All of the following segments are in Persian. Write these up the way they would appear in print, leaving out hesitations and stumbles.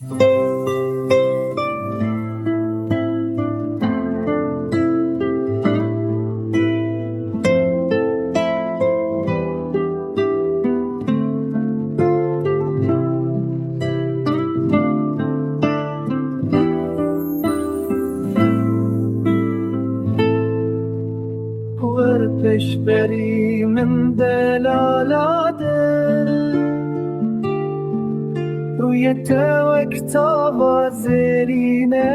وربش بری من دلالاته روی تو کتاب زرینه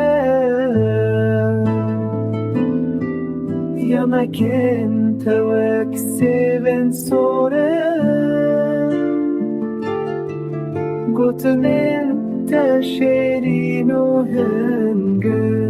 یا مکن تو کسیون سوره گوتمن تشرین و هنگه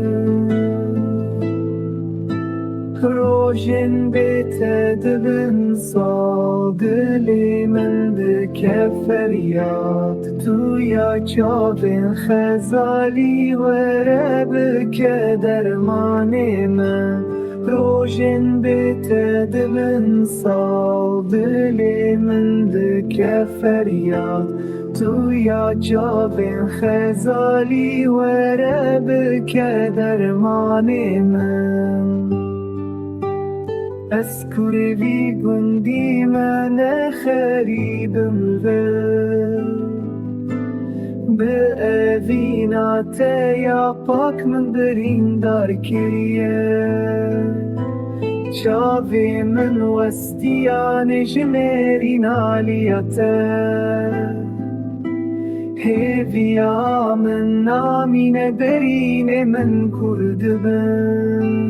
روشن بتدبن صادلی من دک فریاد تو یا چابن خزالی و رب که درمان من روشن بتدبن صادلی من دک فریاد تو یا چابن خزالی و رب که درمان من أذكر بي جندي ما أنا خريب بأذينا تايا باك من برين دار كريا شافي من وستيان جميرين عاليتا هيفيا من نامين برين من كردبان